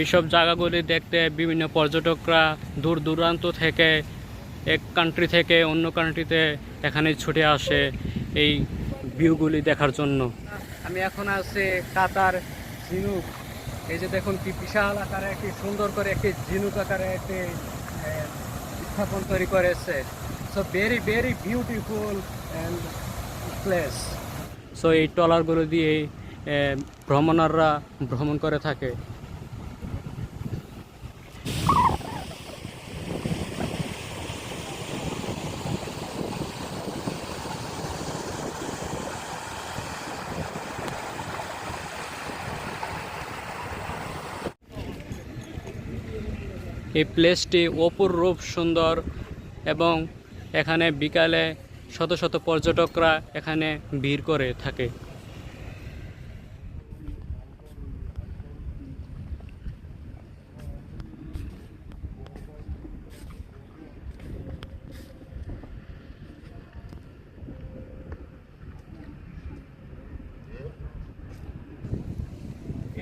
এইসব জায়গাগুলি দেখতে বিভিন্ন পর্যটকরা দূর দূরান্ত থেকে এক কান্ট্রি থেকে অন্য কান্ট্রিতে এখানে ছুটে আসে এই ভিউগুলি দেখার জন্য। আমি এখন আছি কাতার ঝিনুক। এই যে দেখুন কি বিশাল আকারে একটি সুন্দর করে একটি ঝিনুক আকারে একটি স্থাপন তৈরি করেছে। So very very beautiful and place. So এই ট্রলারগুলো দিয়ে ভ্রমণাররা ভ্রমণ করে থাকে। এই প্লেসটি অপরূপ সুন্দর এবং এখানে বিকালে শত শত পর্যটকরা এখানে ভিড় করে থাকে।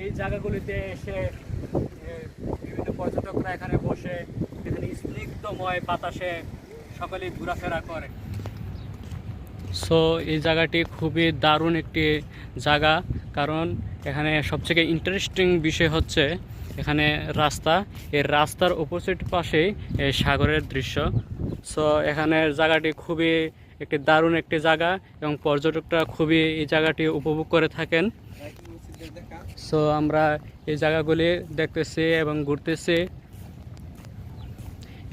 এই জায়গাগুলিতে এসে বিভিন্ন পর্যটকরা এখানে বসে এখানে স্নিগ্ধময় বাতাসে সকলেই ঘোরাফেরা করে। সো এই জায়গাটি খুবই দারুণ একটি জায়গা, কারণ এখানে সবথেকে ইন্টারেস্টিং বিষয় হচ্ছে এখানে রাস্তা, এই রাস্তার অপোজিট পাশেই এই সাগরের দৃশ্য। সো এখানের জায়গাটি খুবই একটি দারুণ একটি জায়গা এবং পর্যটকরা খুবই এই জায়গাটি উপভোগ করে থাকেন। সো আমরা এই জায়গাগুলি দেখতেছি এবং ঘুরতেছি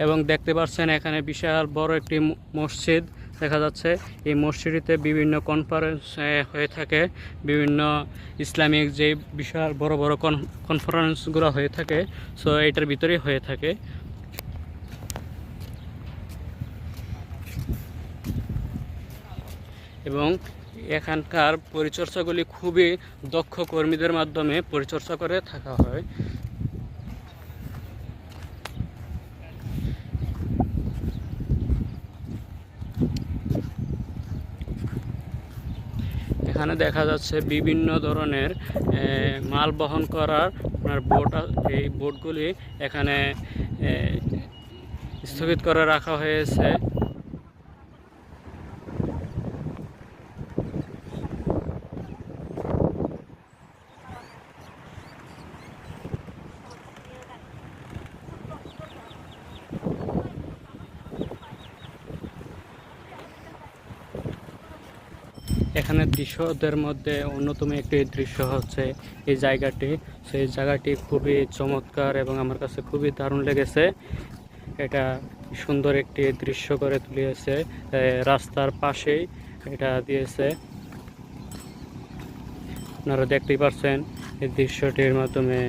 এবং দেখতে পাচ্ছেন এখানে বিশাল বড় একটি মসজিদ দেখা যাচ্ছে। এই মসজিদটিতে বিভিন্ন কনফারেন্স হয়ে থাকে, বিভিন্ন ইসলামিক যে বিশাল বড় বড় কনফারেন্সগুলো হয়ে থাকে। সো এটার ভিতরেই হয়ে থাকে। এবং এখানকার পরিচর্যাগুলি খুবই দক্ষ কর্মীদের মাধ্যমে পরিচর্যা করে থাকা হয়। এখানে দেখা যাচ্ছে বিভিন্ন ধরনের মাল বহন করার আপনার বোট, এই বোটগুলি এখানে স্থগিত করে রাখা হয়েছে। এখানে দৃশ্যদের মধ্যে অন্যতম একটি দৃশ্য হচ্ছে এই জায়গাটি। সেই জায়গাটি খুবই চমৎকার এবং আমার কাছে খুবই দারুণ লেগেছে। এটা সুন্দর একটি দৃশ্য করে তুলিয়েছে, রাস্তার পাশেই এটা দিয়েছে। আপনারা দেখতেই পাচ্ছেন এই দৃশ্যটির মাধ্যমে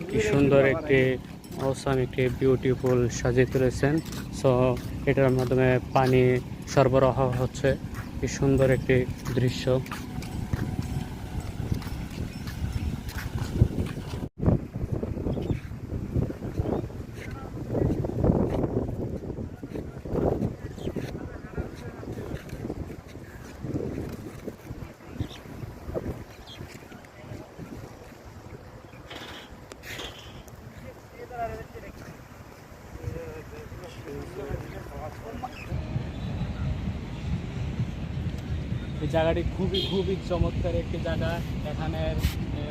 কি সুন্দর একটি অসাম একটি বিউটিফুল সাজিয়ে তুলেছেন। সো এটার মাধ্যমে পানি সরবরাহ হচ্ছে। কি সুন্দর একটি দৃশ্য। এই জায়গাটি খুবই খুবই চমৎকার একটি জায়গা। এখানের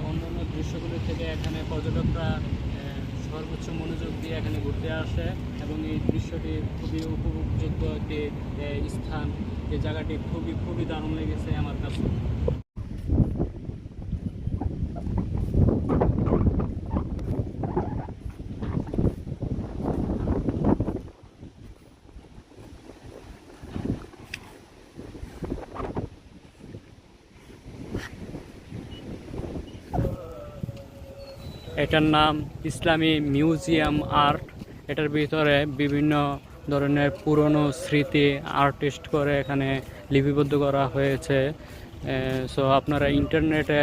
অন্যান্য দৃশ্যগুলি থেকে এখানে পর্যটকরা সর্বোচ্চ মনোযোগ দিয়ে এখানে ঘুরতে আসে এবং এই দৃশ্যটি খুবই উপভোগযোগ্য একটি স্থান। এই জায়গাটি খুবই খুবই দারুণ লেগেছে আমার কাছে। এটার নাম ইসলামী মিউজিয়াম আর্ট। এটার ভিতরে বিভিন্ন ধরনের পুরনো স্মৃতি আর্টিস্ট করে এখানে লিপিবদ্ধ করা হয়েছে। সো আপনারা ইন্টারনেটে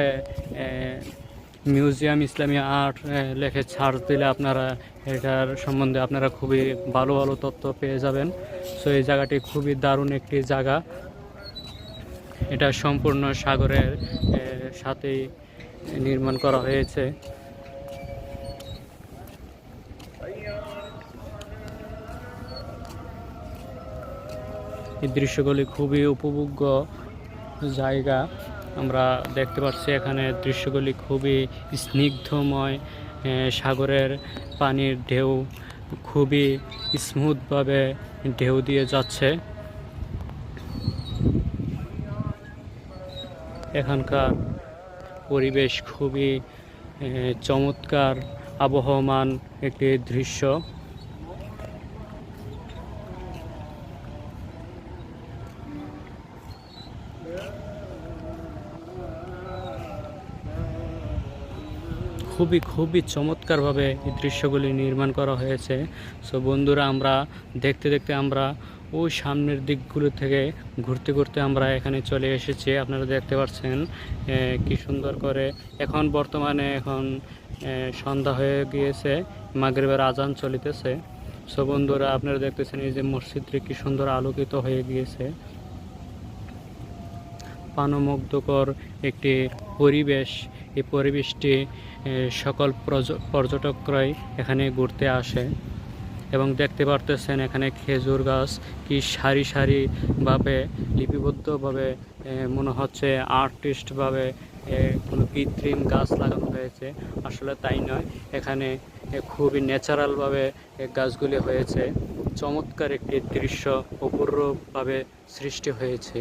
মিউজিয়াম ইসলামী আর্ট লেখে সার্চ দিলে আপনারা এটার সম্বন্ধে আপনারা খুবই ভালো ভালো তথ্য পেয়ে যাবেন। সো এই জায়গাটি খুবই দারুণ একটি জায়গা। এটা সম্পূর্ণ সাগরের সাথেই নির্মাণ করা হয়েছে। এই দৃশ্যগুলি খুবই উপভোগ্য জায়গা। আমরা দেখতে পাচ্ছি এখানে দৃশ্যগুলি খুবই স্নিগ্ধময়, সাগরের পানির ঢেউ খুবই স্মুথভাবে ঢেউ দিয়ে যাচ্ছে। এখানকার পরিবেশ খুবই চমৎকার, আবহমান একটি দৃশ্য। খুবই চমৎকারভাবে এই দৃশ্যগুলি নির্মাণ করা হয়েছে। সো বন্ধুরা, আমরা দেখতে দেখতে আমরা ওই সামনের দিকগুলো থেকে ঘুরতে ঘুরতে আমরা এখানে চলে এসেছি। আপনারা দেখতে পাচ্ছেন কি সুন্দর করে এখন বর্তমানে সন্ধ্যা হয়ে গিয়েছে, মাগরিবের আজান চলিতেছে। সো বন্ধুরা, আপনারা দেখতেছেন এই যে মসজিদটি কি সুন্দর আলোকিত হয়ে গিয়েছে। প্রাণমুগ্ধকর একটি পরিবেশ। এই পরিবেশটি সকল পর্যটকরাই এখানে ঘুরতে আসে এবং দেখতে পারতেছেন এখানে খেজুর গাছ কি সারি সারিভাবে লিপিবদ্ধভাবে মনে হচ্ছে আর্টিস্টভাবে কোনো কৃত্রিম গাছ লাগানো হয়েছে। আসলে তাই নয়, এখানে খুবই ন্যাচারালভাবে গাছগুলি হয়েছে। চমৎকার একটি দৃশ্য অপূর্বভাবে সৃষ্টি হয়েছে।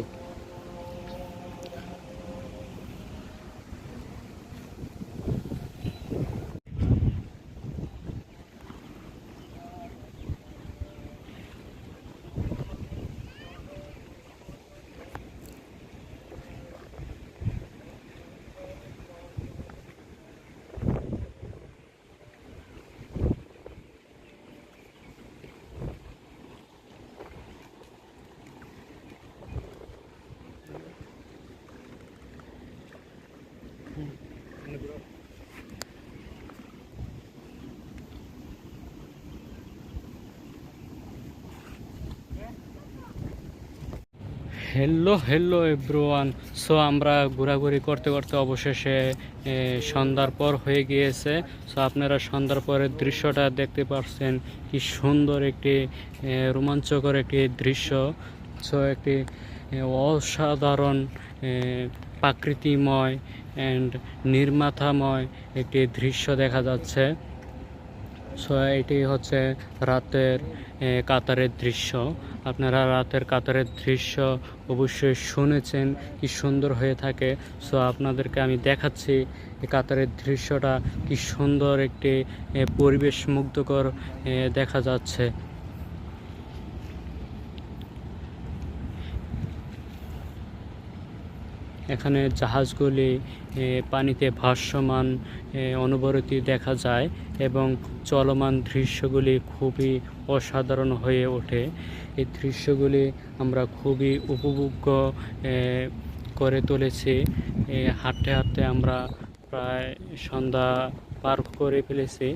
Hello everyone. সো আমরা ঘোরাঘুরি করতে করতে অবশেষে সন্ধ্যার পর হয়ে গিয়েছে। সো আপনারা সন্ধ্যার পরের দৃশ্যটা দেখতে পাচ্ছেন, কি সুন্দর একটি রোমাঞ্চকর একটি দৃশ্য। সো একটি অসাধারণ প্রাকৃতিময় অ্যান্ড নির্মাথাময় একটি দৃশ্য দেখা যাচ্ছে। সো এটি হচ্ছে রাতের কাতারের দৃশ্য। আপনারা রাতের কাতারের দৃশ্য অবশ্যই শুনেছেন কি সুন্দর হয়ে থাকে। সো আপনাদেরকে আমি দেখাচ্ছি এই কাতারের দৃশ্যটা কি সুন্দর একটি পরিবেশ মুগ্ধকর দেখা যাচ্ছে। এখানে জাহাজগুলি পানিতে ভাসমান অনবরত দেখা যায় এবং চলমান দৃশ্যগুলি খুবই অসাধারণ হয়ে ওঠে। এই দৃশ্যগুলি আমরা খুবই উপভোগ্য করে তুলেছি। হাঁটতে হাঁটতে আমরা প্রায় সন্ধ্যা পার করে ফেলেছি।